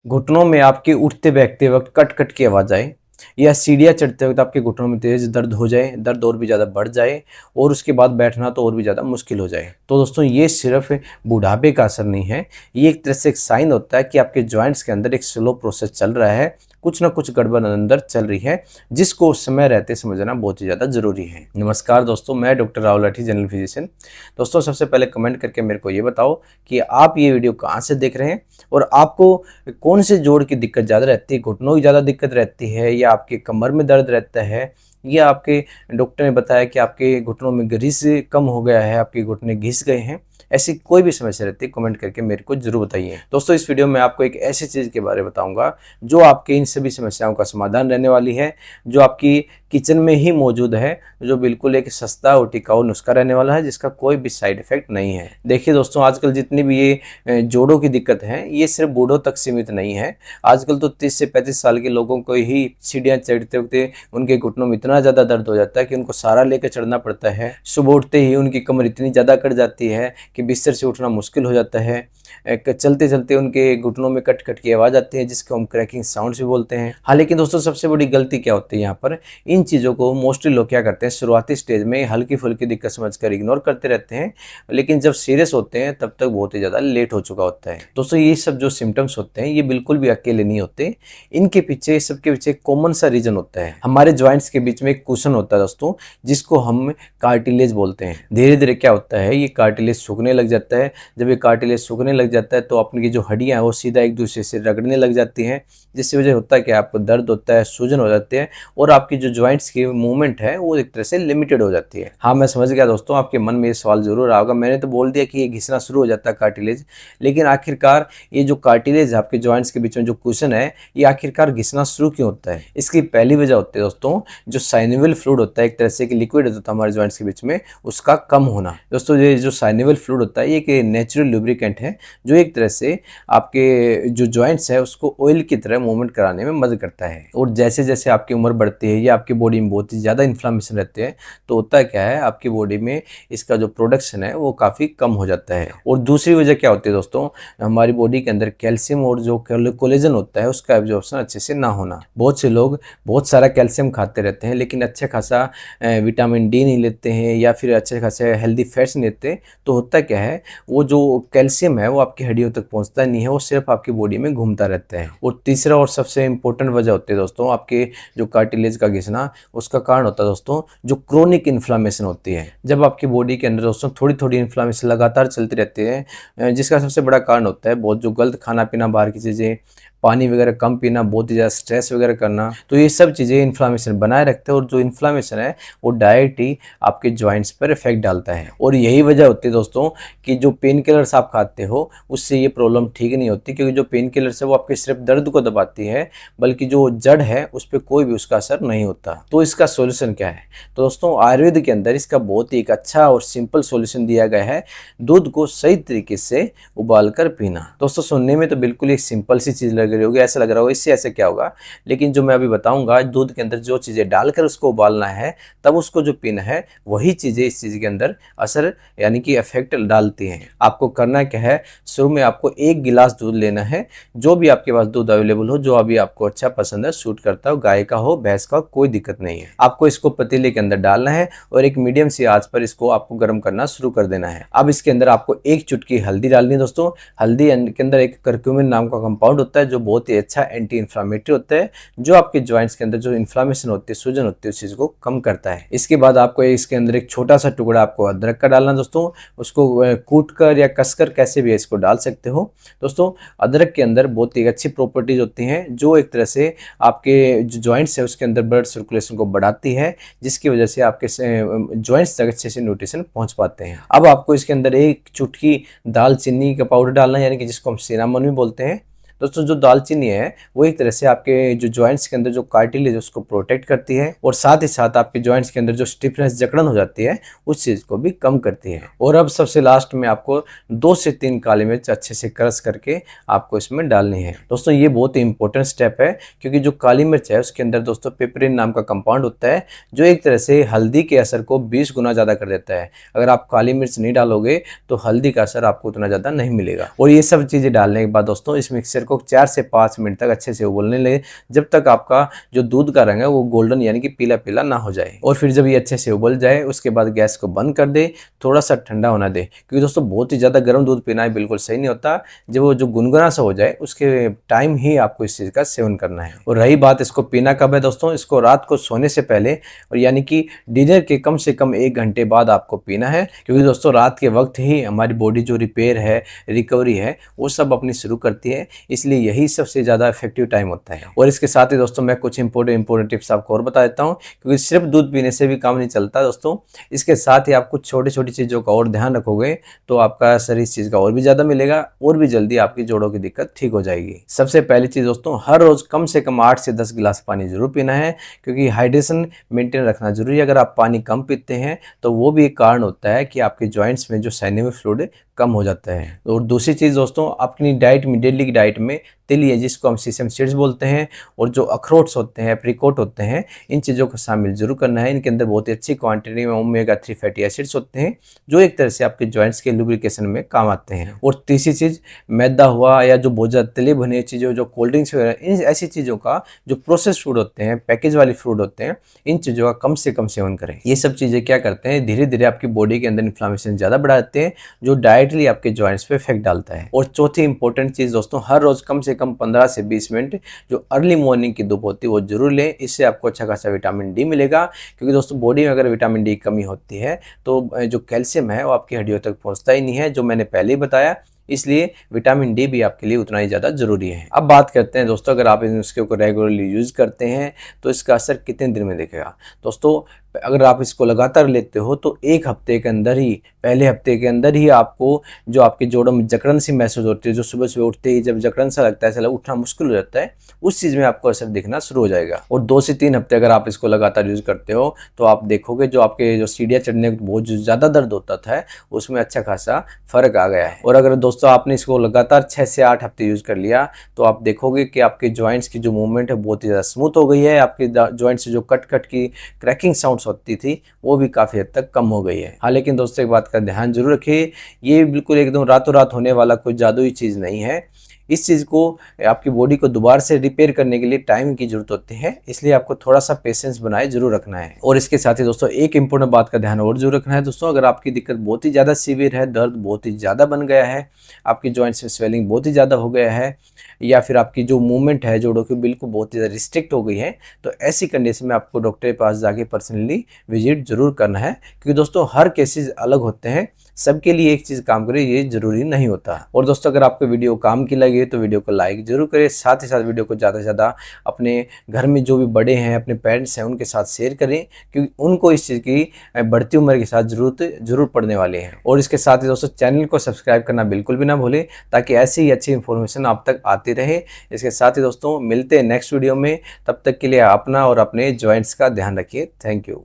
घुटनों में आपके उठते बैठते वक्त कट कट की आवाज़ आए, या सीढ़ियाँ चढ़ते वक्त आपके घुटनों में तेज़ दर्द हो जाए, दर्द और भी ज़्यादा बढ़ जाए और उसके बाद बैठना तो और भी ज़्यादा मुश्किल हो जाए। तो दोस्तों ये सिर्फ बुढ़ापे का असर नहीं है, ये एक तरह से एक साइन होता है कि आपके जॉइंट्स के अंदर एक स्लो प्रोसेस चल रहा है, कुछ ना कुछ गड़बड़ अंदर चल रही है, जिसको उस समय रहते समझना बहुत ही ज़्यादा ज़रूरी है। नमस्कार दोस्तों, मैं डॉक्टर राहुल लाठी, जनरल फिजिशियन। दोस्तों सबसे पहले कमेंट करके मेरे को ये बताओ कि आप ये वीडियो कहाँ से देख रहे हैं और आपको कौन से जोड़ की दिक्कत ज़्यादा रहती है, घुटनों की ज़्यादा दिक्कत रहती है या आपके कमर में दर्द रहता है, या आपके डॉक्टर ने बताया कि आपके घुटनों में ग्रीस कम हो गया है, आपके घुटने घिस गए हैं। ऐसी कोई भी समस्या रहती है, कमेंट करके मेरे को जरूर बताइए। दोस्तों इस वीडियो में आपको एक ऐसी चीज़ के बारे में बताऊंगा जो आपके इन सभी समस्याओं का समाधान रहने वाली है, जो आपकी किचन में ही मौजूद है, जो बिल्कुल एक सस्ता और टिकाऊ नुस्खा रहने वाला है, जिसका कोई भी साइड इफेक्ट नहीं है। देखिए दोस्तों, आजकल जितनी भी ये जोड़ों की दिक्कत है, ये सिर्फ बूढ़ों तक सीमित नहीं है। आजकल तो 30 से 35 साल के लोगों को ही सीढ़ियाँ चढ़ते वक्त उनके घुटनों में इतना ज़्यादा दर्द हो जाता है कि उनको सहारा लेकर चढ़ना पड़ता है। सुबह उठते ही उनकी कमर इतनी ज़्यादा कट जाती है कि बिस्तर से उठना मुश्किल हो जाता है। चलते चलते उनके घुटनों में कट कट की आवाज़ आती है, जिसको हम क्रैकिंग साउंड्स भी बोलते हैं। हाँ, लेकिन दोस्तों सबसे बड़ी गलती क्या होती है यहाँ पर, इन चीज़ों को मोस्टली लोग क्या करते हैं, शुरुआती स्टेज में हल्की फुल्की दिक्कत समझकर इग्नोर करते रहते हैं, लेकिन जब सीरियस होते हैं तब तक बहुत ही ज़्यादा लेट हो चुका होता है। दोस्तों ये सब जो सिम्टम्स होते हैं, ये बिल्कुल भी अकेले नहीं होते, इनके पीछे, सबके पीछे कॉमन सा रीजन होता है। हमारे ज्वाइंट्स के बीच में एक कुशन होता है दोस्तों, जिसको हम कार्टिलेज बोलते हैं। धीरे धीरे क्या होता है, ये कार्टिलेज सूखने लग जाता है। जब ये कार्टिलेज सूखने लग जाता है तो अपनी जो हड्डियां हैं वो सीधा एक दूसरे से रगड़ने लग जाती हैं, जिसकी वजह होता है कि आपको दर्द होता है, सूजन हो जाती है और आपकी जो ज्वाइंट्स की मूवमेंट है वो एक तरह से लिमिटेड हो जाती है। हाँ, मैं समझ गया दोस्तों, आपके मन में ये सवाल जरूर आएगा, मैंने तो बोल दिया कि ये घिसना शुरू हो जाता है कार्टिलेज, लेकिन आखिरकार ये जो कार्टिलेज है आपके ज्वाइंट्स के बीच में जो कुशन है, ये आखिरकार घिसना शुरू क्यों होता है? इसकी पहली वजह होती है दोस्तों, जो साइनोवियल फ्लूइड होता है, एक तरह से कि लिक्विड होता है हमारे ज्वाइंट्स के बीच में, उसका कम होना। दोस्तों ये जो साइनोवियल फ्लूइड होता है, ये एक नेचुरल लुब्रिकेंट है, जो एक तरह से आपके जो ज्वाइंट्स है उसको ऑयल की तरह मूवमेंट कराने में मदद करता है। और जैसे जैसे आपकी उम्र बढ़ती है या आपकी बॉडी में बहुत ही ज़्यादा इन्फ्लामेशन रहते हैं, तो होता क्या है, आपकी बॉडी में इसका जो प्रोडक्शन है वो काफ़ी कम हो जाता है। और दूसरी वजह क्या होती है दोस्तों, हमारी बॉडी के अंदर कैल्शियम और जो कोलेजन होता है उसका एब्जॉर्प्शन अच्छे से ना होना। बहुत से लोग बहुत सारा कैल्शियम खाते रहते हैं, लेकिन अच्छा खासा विटामिन डी नहीं लेते हैं या फिर अच्छे खासे हेल्दी फैट्स नहीं लेते, तो होता क्या है, वो जो कैल्शियम है वो आपकी हड्डियों तक पहुंचता नहीं है, वो सिर्फ आपकी बॉडी में घूमता रहता है। और तीसरा और सबसे इंपॉर्टेंट वजह होती है दोस्तों, आपके जो कार्टिलेज का घिसना, उसका कारण होता है दोस्तों जो क्रोनिक इन्फ्लामेशन होती है। जब आपकी बॉडी के अंदर दोस्तों थोड़ी थोड़ी इन्फ्लामेशन लगातार चलती रहती है, जिसका सबसे बड़ा कारण होता है बहुत जो गलत खाना पीना, बाहर की चीज़ें, पानी वगैरह कम पीना, बहुत ही ज़्यादा स्ट्रेस वगैरह करना, तो ये सब चीज़ें इन्फ्लामेशन बनाए रखते हैं। और जो इन्फ्लामेशन है वो डायरेक्ट ही आपके जॉइंट्स पर इफेक्ट डालता है। और यही वजह होती है दोस्तों कि जो पेन किलर्स आप खाते हो उससे ये प्रॉब्लम ठीक नहीं होती, क्योंकि जो पेन किलर्स है वो आपके सिर्फ दर्द को दबाती है, बल्कि जो जड़ है उस पर कोई भी उसका असर नहीं होता। तो इसका सोल्यूशन क्या है? तो दोस्तों आयुर्वेद के अंदर इसका बहुत ही एक अच्छा और सिंपल सोल्यूशन दिया गया है, दूध को सही तरीके से उबाल कर पीना। दोस्तों सुनने में तो बिल्कुल एक सिंपल सी चीज़ लग रही होगी, ऐसा लग रहा होगा इससे ऐसे क्या होगा, लेकिन जो मैं अभी बताऊंगा, दूध के अंदर जो चीज़ें डालकर उसको उबालना है, तब उसको जो पीना है, वही चीज़ें इस चीज़ के अंदर असर यानी कि इफेक्ट डालती हैं। आपको करना क्या है, शुरू में आपको 1 गिलास दूध लेना है, जो भी आपके पास दूध अवेलेबल हो, जो अभी आपको अच्छा पसंद है, सूट करता हो, गाय का हो, भैंस का, कोई दिक्कत नहीं है। आपको इसको पतीले के अंदर डालना है और एक मीडियम सी आंच पर इसको आपको गर्म करना शुरू कर देना है। अब इसके अंदर आपको 1 चुटकी हल्दी डालनी है दोस्तों। हल्दी के अंदर एक करक्यूमिन नाम का कंपाउंड होता है, जो बहुत ही अच्छा एंटी इन्फ्लामेटरी होता है, जो आपके ज्वाइंट्स के अंदर जो इन्फ्लामेशन होती है, सूजन होती है, उस चीज को कम करता है। इसके बाद आपको इसके अंदर एक छोटा सा टुकड़ा आपको अदरक का डालना दोस्तों। उसको कूट कर या कसकर कैसे भी इसको डाल सकते हो दोस्तों। अदरक के अंदर बहुत ही अच्छी प्रॉपर्टीज होती हैं, जो एक तरह से आपके जो ज्वाइंट्स है उसके अंदर ब्लड सर्कुलेशन को बढ़ाती है, जिसकी वजह से आपके ज्वाइंट्स तक अच्छे से न्यूट्रिशन पहुंच पाते हैं। अब आपको इसके अंदर 1 चुटकी दालचीनी का पाउडर डालना है, यानी कि जिसको हम सिनामन भी बोलते हैं दोस्तों। जो दालचीनी है वो एक तरह से आपके जो जॉइंट्स के अंदर जो कार्टिलेज उसको प्रोटेक्ट करती है, और साथ ही साथ आपके जॉइंट्स के अंदर जो स्टिफनेस, जकड़न हो जाती है, उस चीज को भी कम करती है। और अब सबसे लास्ट में आपको 2 से 3 काली मिर्च अच्छे से क्रश करके आपको इसमें डालनी है दोस्तों। ये बहुत ही इंपॉर्टेंट स्टेप है, क्योंकि जो काली मिर्च है उसके अंदर दोस्तों पेपरिन नाम का कंपाउंड होता है, जो एक तरह से हल्दी के असर को 20 गुना ज्यादा कर देता है। अगर आप काली मिर्च नहीं डालोगे तो हल्दी का असर आपको उतना ज्यादा नहीं मिलेगा। और ये सब चीजें डालने के बाद दोस्तों इस मिक्सचर को 4 से 5 मिनट तक अच्छे से उबलने लगे, जब तक आपका जो दूध का रंग है वो गोल्डन यानी कि पीला पीला ना हो जाए। और फिर जब ये अच्छे से उबल जाए उसके बाद गैस को बंद कर दे, थोड़ा सा ठंडा होना दे, क्योंकि दोस्तों बहुत ही ज़्यादा गर्म दूध पीना है बिल्कुल सही नहीं होता। जब वो जो गुनगुना सा हो जाए उसके टाइम ही आपको इस चीज़ का सेवन करना है। और रही बात इसको पीना कब है दोस्तों, इसको रात को सोने से पहले और यानी कि डिनर के कम से कम 1 घंटे बाद आपको पीना है, क्योंकि दोस्तों रात के वक्त ही हमारी बॉडी जो रिपेयर है, रिकवरी है, वो सब अपनी शुरू करती है, इसलिए यही सबसे ज़्यादा इफेक्टिव टाइम होता है। और इसके साथ ही दोस्तों मैं कुछ इंपॉर्टेंट टिप्स आपको और बता देता हूँ, क्योंकि सिर्फ दूध पीने से भी काम नहीं चलता दोस्तों। इसके साथ ही आप कुछ छोटी छोटी चीज़ों का और ध्यान रखोगे तो आपका शरीर इस चीज़ का और भी ज़्यादा मिलेगा और भी जल्दी आपकी जोड़ों की दिक्कत ठीक हो जाएगी। सबसे पहली चीज़ दोस्तों, हर रोज़ कम से कम 8 से 10 गिलास पानी जरूर पीना है, क्योंकि हाइड्रेशन मेंटेन रखना जरूरी है। अगर आप पानी कम पीते हैं तो वो भी एक कारण होता है कि आपके जॉइंट्स में जो साइनेमिक फ्लूइड कम हो जाता है। और दूसरी चीज़ दोस्तों, अपनी डाइट में, डेली की डाइट में तिल है जिसको हम सीसम सीड्स बोलते हैं, और जो अखरोट्स होते हैं, एप्रिकॉट होते हैं, इन चीज़ों को शामिल जरूर करना है। इनके अंदर बहुत ही अच्छी क्वांटिटी में ओमेगा 3 फैटी एसिड्स होते हैं, जो एक तरह से आपके जॉइंट्स के लुब्रिकेशन में काम आते हैं। और तीसरी चीज़, मैदा हुआ या जो बहुत ज़्यादा तले भुने चीज़ों, जो कोल्ड ड्रिंक्स वगैरह, इन ऐसी चीज़ों का जो प्रोसेस फूड होते हैं, पैकेज वाली फूड होते हैं, इन चीज़ों का कम से कम सेवन करें। ये सब चीज़ें क्या करते हैं, धीरे धीरे आपकी बॉडी के अंदर इन्फ्लामेशन ज़्यादा बढ़ा देते हैं, जो डायरेक्टली आपके जॉइंट्स पे इफेक्ट डालता है। और चौथी इंपॉर्टेंट चीज़ दोस्तों, हर रोज़ कम से कम 15 से 20 मिनट जो अर्ली मॉर्निंग की धूप होती है वो जरूर लें। इससे आपको अच्छा खासा विटामिन डी मिलेगा, क्योंकि दोस्तों बॉडी में अगर विटामिन डी की कमी होती है तो जो कैल्शियम है वो आपकी हड्डियों तक पहुंचता ही नहीं है, जो मैंने पहले ही बताया। इसलिए विटामिन डी भी आपके लिए उतना ही ज़्यादा ज़रूरी है। अब बात करते हैं दोस्तों, अगर आप इन नुस्खे को रेगुलरली यूज़ करते हैं तो इसका असर कितने दिन में दिखेगा। दोस्तों अगर आप इसको लगातार लेते हो तो 1 हफ्ते के अंदर ही, पहले हफ्ते के अंदर ही आपको जो आपके जोड़ों में जकड़न सी महसूस होती है, जो सुबह सुबह उठते ही जब जकड़न सा लगता है, ऐसा उठना मुश्किल हो जाता है, उस चीज़ में आपको असर दिखना शुरू हो जाएगा। और 2 से 3 हफ्ते अगर आप इसको लगातार यूज़ करते हो तो आप देखोगे जो आपके जो सीढ़ियाँ चढ़ने में बहुत ज़्यादा दर्द होता था उसमें अच्छा खासा फ़र्क आ गया है। और अगर दोस्तों आपने इसको लगातार 6 से 8 हफ्ते यूज़ कर लिया तो आप देखोगे कि आपके जॉइंट्स की जो मूवमेंट है बहुत ही ज़्यादा स्मूथ हो गई है। आपके जॉइंट्स से जो कट कट की क्रैकिंग साउंड्स होती थी वो भी काफ़ी हद तक कम हो गई है। हाँ, लेकिन दोस्तों एक बात का ध्यान जरूर रखिए, ये बिल्कुल एकदम रातों रात होने वाला कोई जादुई चीज़ नहीं है। इस चीज़ को, आपकी बॉडी को दोबारा से रिपेयर करने के लिए टाइम की जरूरत होती है, इसलिए आपको थोड़ा सा पेशेंस बनाए जरूर रखना है। और इसके साथ ही दोस्तों एक इंपॉर्टेंट बात का ध्यान और जरूर रखना है दोस्तों, अगर आपकी दिक्कत बहुत ही ज़्यादा सीवियर है, दर्द बहुत ही ज़्यादा बन गया है, आपकी जॉइंट्स में स्वेलिंग बहुत ही ज़्यादा हो गया है, या फिर आपकी जो मूवमेंट है जोड़ों की बिल्कुल बहुत ही ज़्यादा रिस्ट्रिक्ट हो गई है, तो ऐसी कंडीशन में आपको डॉक्टर के पास जाके पर्सनली विजिट जरूर करना है, क्योंकि दोस्तों हर केसेस अलग होते हैं, सबके लिए एक चीज़ काम करे ये जरूरी नहीं होता। और दोस्तों अगर आपको वीडियो काम की लगे तो वीडियो को लाइक जरूर करें, साथ ही साथ वीडियो को ज़्यादा से ज़्यादा अपने घर में जो भी बड़े हैं, अपने पेरेंट्स हैं, उनके साथ शेयर करें, क्योंकि उनको इस चीज़ की बढ़ती उम्र के साथ ज़रूरत जरूर पड़ने वाली है। और इसके साथ ही दोस्तों चैनल को सब्सक्राइब करना बिल्कुल भी ना भूलें, ताकि ऐसी ही अच्छी इन्फॉर्मेशन आप तक आती रहे। इसके साथ ही दोस्तों मिलते हैं नेक्स्ट वीडियो में, तब तक के लिए अपना और अपने जॉइंट्स का ध्यान रखिए। Thank you.